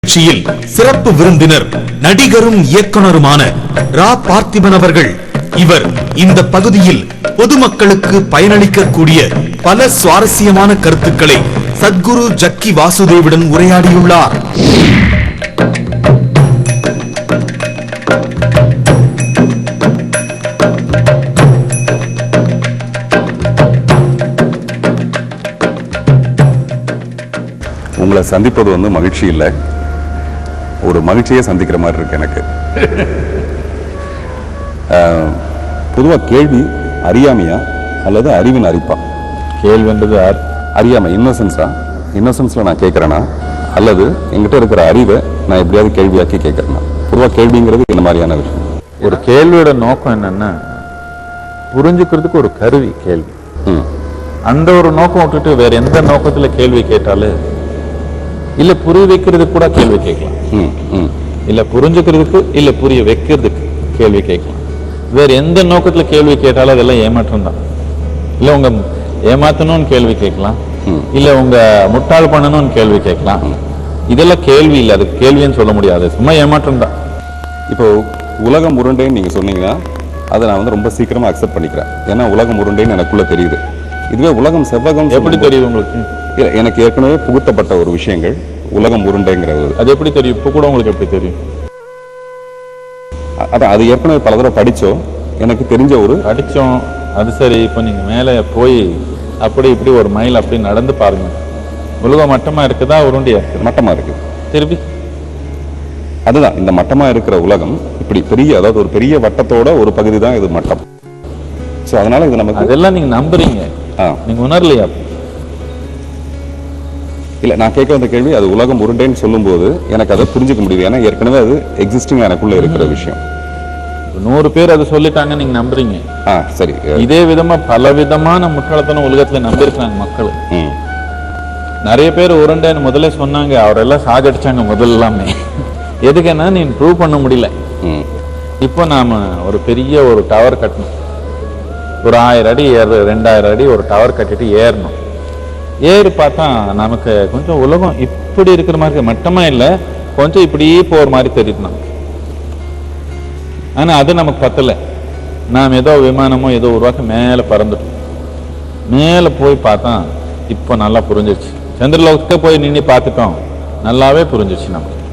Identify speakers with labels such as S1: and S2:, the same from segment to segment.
S1: நிகழ்ச்சியில் சிறப்பு விருந்தினர் நடிகரும் இயக்குனருமான ரா பார்த்திபன் அவர்கள். இவர் இந்த பகுதியில் பொதுமக்களுக்கு பயனளிக்கக்கூடிய பல சுவாரஸ்யமான கருத்துக்களை சத்குரு ஜக்கி வாசுதேவுடன் உரையாடியுள்ளார்.
S2: உங்களை சந்திப்பது மகிழ்ச்சி இல்லை, ஒரு மகிழ்ச்சியை சந்திக்கிற மாதிரி இருக்கு எனக்கு. பொதுவாக கேள்வி அறியாமையா அல்லது அறிவின் அரிப்பா?
S3: கேள்வின்றது
S2: அறியாமை, இன்னோசன்ஸில் நான் கேட்குறேன்னா அல்லது எங்கிட்ட இருக்கிற அறிவை நான் எப்படியாவது கேள்வியாக்கி கேட்குறேன்னா? பொதுவாக கேள்விங்கிறது இந்த மாதிரியான விஷயம்.
S3: ஒரு கேள்வியோட நோக்கம் என்னன்னா புரிஞ்சுக்கிறதுக்கு ஒரு கருவி கேள்வி. அந்த ஒரு நோக்கம் விட்டுட்டு வேற எந்த நோக்கத்துல கேள்வி கேட்டாலும் இல்ல புரிய வைக்கிறதுக்கு கூட கேள்வி கேட்கலாம், இல்ல புரிஞ்சுக்கிறதுக்கு இல்ல புரிய வைக்கிறதுக்கு கேள்வி கேட்கலாம். வேற எந்த நோக்கத்துல கேள்வி கேட்டாலும் அதெல்லாம் ஏமாற்றம் தான். இல்ல உங்க ஏமாத்தணும்னு கேள்வி கேட்கலாம், இல்ல உங்க முட்டாள் பண்ணணும்னு கேள்வி கேட்கலாம். இதெல்லாம் கேள்வி இல்லை, அது கேள்வின்னு சொல்ல முடியாது, சும்மா ஏமாற்றம் தான்.
S2: இப்போ உலகம் உருண்டைன்னு நீங்க சொன்னீங்கன்னா அதை நான் ரொம்ப சீக்கிரமா அக்செப்ட் பண்ணிக்கிறேன். ஏன்னா உலகம் உருண்டைன்னு எனக்குள்ள தெரியுது. இதுவே உலகம் செவ்வகம்
S3: எப்படி தெரியுது உங்களுக்கு?
S2: எனக்கு ஏற்கனவே புகுத்தப்பட்ட ஒரு விஷயங்கள் உலகம் உருண்டைங்கிறது.
S3: அது எப்படி தெரியும்? இப்போ கூட உங்களுக்கு எப்படி தெரியும்?
S2: அதான் அது ஏற்கனவே பல தடவை படிச்சோம், எனக்கு தெரிஞ்ச ஒரு
S3: படிச்சோம். அது சரி, இப்போ நீங்க மேலே போய் அப்படி இப்படி ஒரு மைல் அப்படி நடந்து பாருங்க, உலகம் மட்டமா இருக்குதா உருண்டையா இருக்குது?
S2: மட்டமா இருக்கு.
S3: திருப்பி
S2: அதுதான் இந்த மட்டமா இருக்கிற உலகம் இப்படி பெரிய, அதாவது ஒரு பெரிய வட்டத்தோட ஒரு பகுதி தான் இது மட்டம். ஸோ அதனால இது நமக்கு
S3: அதெல்லாம் நீங்க நம்புறீங்க, நீங்க உணரலையா?
S2: இல்ல, நான் கேட்க வந்த கேள்வி அது உலகம் உருண்டைன்னு சொல்லும் போது எனக்கு அதை புரிஞ்சுக்க முடியுது. ஏன்னா ஏற்கனவே அது எக்ஸிஸ்டிங் எனக்குள்ள இருக்கிற விஷயம்.
S3: 100 பேர் அதை சொல்லிட்டாங்க, நீங்க நம்புறீங்க.
S2: சரி,
S3: இதே விதமா பல விதமான முட்டாளத்தனம் உலகத்துல நம்பியிருக்கிறாங்க மக்கள். நிறைய பேர் உருண்டைன்னு முதல்ல சொன்னாங்க, அவரெல்லாம் சாகடிச்சாங்க முதல்ல எல்லாமே. எதுக்குன்னா நீ ப்ரூவ் பண்ண முடியல. இப்போ நாம ஒரு பெரிய ஒரு டவர் கட்டணும், ஒரு 1000 அடி 2000 அடி ஒரு டவர் கட்டிட்டு ஏறணும். ஏறி பார்த்தா நமக்கு கொஞ்சம் உலகம் இப்படி இருக்கிற மாதிரி மட்டமா இல்லை, கொஞ்சம் இப்படியே போற மாதிரி தெரியுது நமக்கு. ஆனா அது நமக்கு பத்தல. நாம் ஏதோ விமானமோ ஏதோ உருவாக்க மேல பறந்துட்டோம். மேல போய் பார்த்தா இப்போ நல்லா புரிஞ்சிருச்சு. சந்திரலோகத்துக்கு போய் நின்று பார்த்துட்டோம், நல்லாவே புரிஞ்சிருச்சு நமக்கு.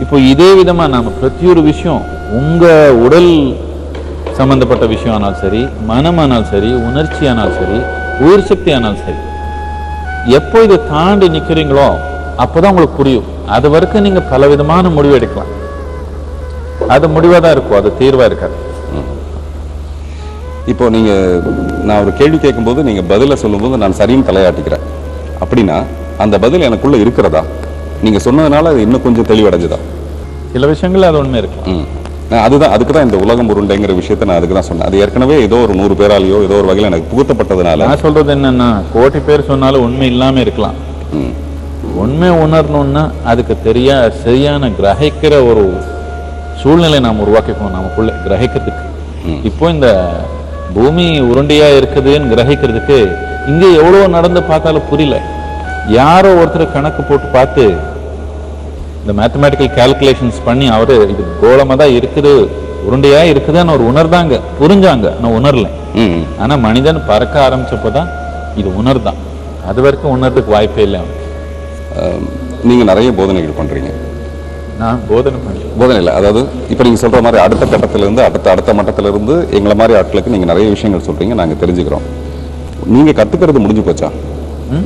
S3: இப்போ இதே விதமா நாம பிரதி ஒரு விஷயம், உங்க உடல் சம்பந்தப்பட்ட விஷயம் ஆனாலும் சரி, மனம் ஆனாலும் சரி, உணர்ச்சி ஆனாலும் சரி, உயிர் சக்தி ஆனாலும் சரி, எப்போ இதை தாண்டி நிக்கிறீங்களோ அப்போதான் உங்களுக்கு புரியும். அது வரைக்கும் நீங்க பல விதமான முடிவு எடுக்கலாம், அது முடிவா தான் இருக்கும், அது தீர்வா இருக்காது.
S2: இப்போ நீங்க நான் ஒரு கேள்வி கேட்கும்போது நீங்க பதில சொல்லும்போது நான் சரின்னு தலையாட்டிக்கிறேன் அப்படின்னா அந்த பதில் எனக்குள்ள இருக்கிறதா? நீங்க சொன்னதுனால அது இன்னும் கொஞ்சம் தெளிவடைஞ்சுதா?
S3: சில விஷயங்கள் அது உண்மை இருக்கலாம்.
S2: அதுதான், அதுக்கு தான் இந்த உலகம் உருண்டைங்கிற விஷயத்த நான் அதுக்கு தான் சொன்னேன். அது ஏற்கனவே ஏதோ ஒரு 100 பேராலேயோ ஏதோ ஒரு வகையில் எனக்கு புகுத்தப்பட்டதுனால
S3: நான் சொல்றது என்னன்னா, கோடி பேர் சொன்னாலும் உண்மை இல்லாம இருக்கலாம். உண்மை உணரணும்னா அதுக்கு சரியான கிரகிக்கிற ஒரு சூழ்நிலை நாம் உருவாக்கிக்கணும் நமக்குள்ள கிரகிக்கிறதுக்கு. இப்போ இந்த பூமி உருண்டையா இருக்குதுன்னு கிரகிக்கிறதுக்கு இங்க எவ்வளவு நடந்து பார்த்தாலும் புரியல. யாரோ ஒருத்தர் கணக்கு போட்டு பார்த்து இந்த மேத்தமேட்டிக்கல் கால்குலேஷன்ஸ் பண்ணி அவரு இது கோலமா தான் இருக்குது, உருண்டையா இருக்குதுன்னு ஒரு உணர்ந்தாங்க, புரிஞ்சாங்க. நான் உணரல. ஆனா மனிதன் பறக்க ஆரம்பிச்சப்போதான் இது உணர்தான். அது வரைக்கும் உணர்றதுக்கு வாய்ப்பே இல்லை.
S2: நீங்க நிறைய போதனைகள் பண்றீங்க.
S3: நான் போதனை
S2: இல்லை, அதாவது இப்ப நீங்க சொல்ற மாதிரி அடுத்த கட்டத்திலிருந்து அடுத்த மட்டத்திலிருந்து எங்களை மாதிரி ஆட்களுக்கு நீங்க நிறைய விஷயங்கள் சொல்றீங்க, நாங்க தெரிஞ்சுக்கிறோம். நீங்க கத்துக்கிறது முடிஞ்சு போச்சா?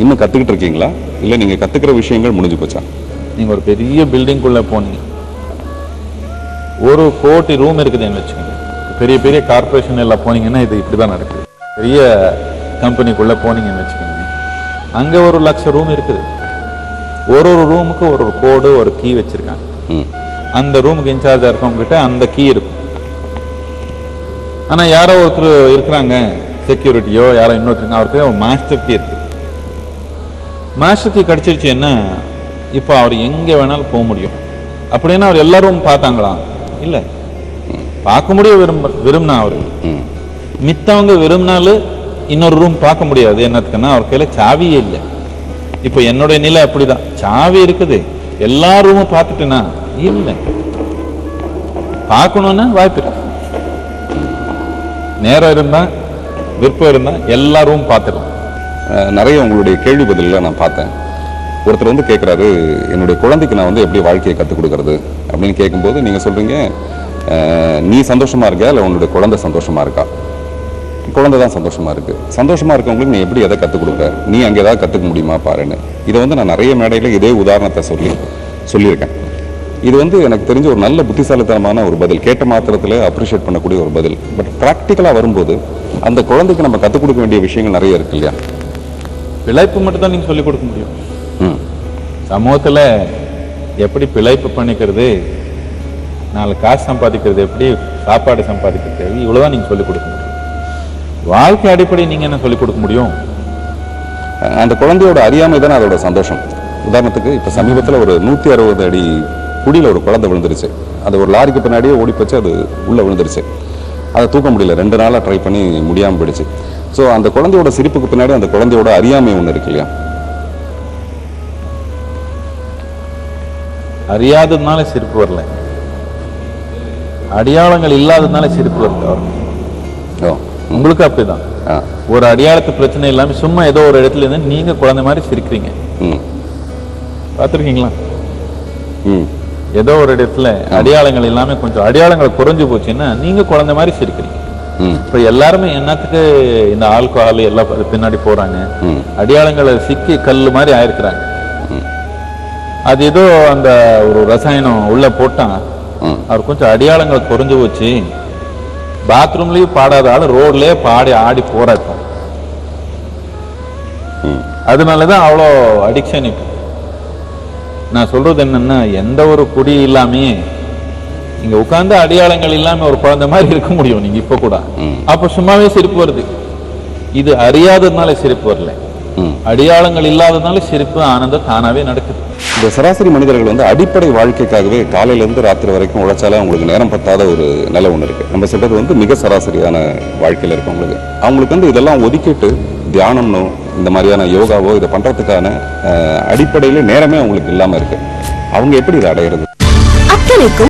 S2: இன்னும் கத்துக்கிட்டு இருக்கீங்களா, இல்ல நீங்க கத்துக்கிற விஷயங்கள் முடிஞ்சு போச்சா?
S3: நீங்க ஒரு பெரிய பில்டிங் குள்ள போனீங்க, 1 கோடி ரூம் இருக்குதுன்னு வச்சுக்கோங்க. பெரிய பெரிய கார்பரேஷன் எல்லாம் போனீங்கன்னா இது இப்படிதான் நடக்குது. பெரிய கம்பெனிக்குள்ள போனீங்கன்னு வச்சுக்கோங்க, அங்க 1 லட்சம் ரூம் இருக்குது. ஒரு ரூமுக்கு ஒரு கோடு, ஒரு கீ வச்சிருக்காங்க. அந்த ரூமுக்கு இன்சார்ஜா இருக்கவங்க கிட்ட அந்த கீ இருக்கும். ஆனா யாரோ ஒருத்தர் இருக்கிறாங்க, செக்யூரிட்டியோ யாரோ இன்னொருத்தருங்க, அவருக்கு ஒரு மாஸ்டர் கீ இருக்கு. மாஸ்டர் கீ கிடைச்சிருச்சு என்ன, இப்போ அவர் எங்க வேணாலும் போக முடியும். அப்படின்னா அவர் எல்லாரும் பார்த்தாங்களா? இல்ல, பார்க்க முடியும் விரும்பினா அவரு. மித்தவங்க விரும்பினாலும் இன்னொரு ரூம் பார்க்க முடியாது. என்னத்துக்குன்னா அவர் கையில சாவியே இல்லை. இப்போ என்னுடைய நிலை அப்படிதான், சாவி இருக்குது, எல்லா ரூமும் பார்த்துட்டேனா இல்லை, பார்க்கணும்னா வாய்ப்பு இருக்கு. நேரம் இருந்தா விருப்பம் இருந்தா எல்லா ரூமும் பார்த்துடலாம்.
S2: நிறைய உங்களுடைய கேள்வி பதிலில் நான் பார்த்தேன். ஒருத்தர் வந்து கேட்குறாரு, என்னுடைய குழந்தைக்கு நான் வந்து எப்படி வாழ்க்கையை கற்றுக் கொடுக்கறது அப்படின்னு கேட்கும்போது நீங்கள் சொல்கிறீங்க, நீ சந்தோஷமா இருக்கியா இல்லை உன்னுடைய குழந்தை சந்தோஷமா இருக்கா? குழந்தை தான் சந்தோஷமா இருக்கு. சந்தோஷமா இருக்கவங்களுக்கு நீ எப்படி எதை கற்றுக் கொடுக்க, நீ அங்கே ஏதாவது கற்றுக்க முடியுமா பாருன்னு. இதை வந்து நான் நிறைய மேடையில் இதே உதாரணத்தை சொல்லியிருக்கேன். இது வந்து எனக்கு தெரிஞ்ச ஒரு நல்ல புத்திசாலித்தனமான ஒரு பதில், கேட்ட மாத்திரத்தில் அப்ரிஷியேட் பண்ணக்கூடிய ஒரு பதில். பட் ப்ராக்டிக்கலாக வரும்போது அந்த குழந்தைக்கு நம்ம கற்றுக் கொடுக்க வேண்டிய விஷயங்கள் நிறைய இருக்கு இல்லையா?
S3: பிழைப்பு மட்டும் தான் நீங்க சொல்லிக் கொடுக்க முடியும். சமூகத்துல எப்படி பிழைப்பு பண்ணிக்கிறது, 4 காசு சம்பாதிக்கிறது, எப்படி சாப்பாடு சம்பாதிக்கிறது, இவ்வளவுதான் நீங்க சொல்லிக் கொடுக்க முடியும். வாழ்க்கை அடிப்படை நீங்க என்ன சொல்லிக் கொடுக்க முடியும்?
S2: அந்த குழந்தையோட அறியாமை தானே அதோட சந்தோஷம். உதாரணத்துக்கு இப்போ சமீபத்தில் ஒரு 160 அடி குடியில் ஒரு குழந்தை விழுந்துருச்சு. அது ஒரு லாரிக்கு பின்னாடியே ஓடி போச்சு, அது உள்ளே விழுந்துருச்சு. அதை தூக்க முடியல, 2 நாளாக ட்ரை பண்ணி முடியாமல் போயிடுச்சு. ஸோ அந்த குழந்தையோட சிரிப்புக்கு பின்னாடி அந்த குழந்தையோட அறியாமை ஒன்று இருக்கு இல்லையா?
S3: அறியாததுனால சிரிப்பு வரல, அடையாளங்கள் இல்லாததுனால சிரிப்பு வருது. உங்களுக்கு அப்படிதான். ஒரு அடையாளத்து பிரச்சனை இல்லாம சும்மா ஏதோ ஒரு இடத்துல இருந்து நீங்க குழந்தை மாதிரி சிரிக்கிறீங்க. பார்த்துருக்கீங்களா? ஏதோ ஒரு இடத்துல அடையாளங்கள் இல்லாம கொஞ்சம் அடையாளங்கள் குறைஞ்சு போச்சுன்னா நீங்க குழந்தை மாதிரி சிரிக்கிறீங்க. இப்ப எல்லாருமே என்னத்துக்கு இந்த ஆல்கஹால் எல்லாம் பின்னாடி போறாங்க, அடையாளங்களை சிக்கி கல்லு மாதிரி ஆயிருக்கிறாங்க. அது ஏதோ அந்த ஒரு ரசாயனம் உள்ள போட்டா அவர் கொஞ்சம் அடையாளங்கள் குறைஞ்சு போச்சு. பாத்ரூம்லயும் பாடாத ஆளு ரோட்லயே பாடி ஆடி போறாரு. அதனாலதான் அவ்வளோ அடிக்ஷன். இப்போ நான் சொல்றது என்னன்னா, எந்த ஒரு குடி இல்லாமே இங்க உட்கார்ந்து அடையாளங்கள் இல்லாம ஒரு குழந்தை மாதிரி இருக்க முடியும் நீங்க இப்ப கூட. அப்ப சும்மாவே சிரிப்பு வருது. இது அறியாததுனால சிரிப்பு வரல, அடையாளங்கள் இல்லாததுனால சிரிப்பு ஆனந்தம் தானாவே நடக்குது.
S2: இந்த சராசரி மனிதர்கள் வந்து அடிப்படை வாழ்க்கைக்காகவே காலையிலேருந்து ராத்திரி வரைக்கும் உழைச்சாலும் அவங்களுக்கு நேரம் பத்தாத ஒரு நிலை ஒன்று இருக்கு. நம்ம சொல்றது வந்து மிக சராசரியான வாழ்க்கையில் இருக்கவங்களுக்கு. அவங்களுக்கு வந்து இதெல்லாம் ஒதுக்கிட்டு தியானம்னோ இந்த மாதிரியான யோகாவோ இதை பண்றதுக்கான அடிப்படையில நேரமே அவங்களுக்கு இல்லாம இருக்கு. அவங்க எப்படி இதை அடையிறது?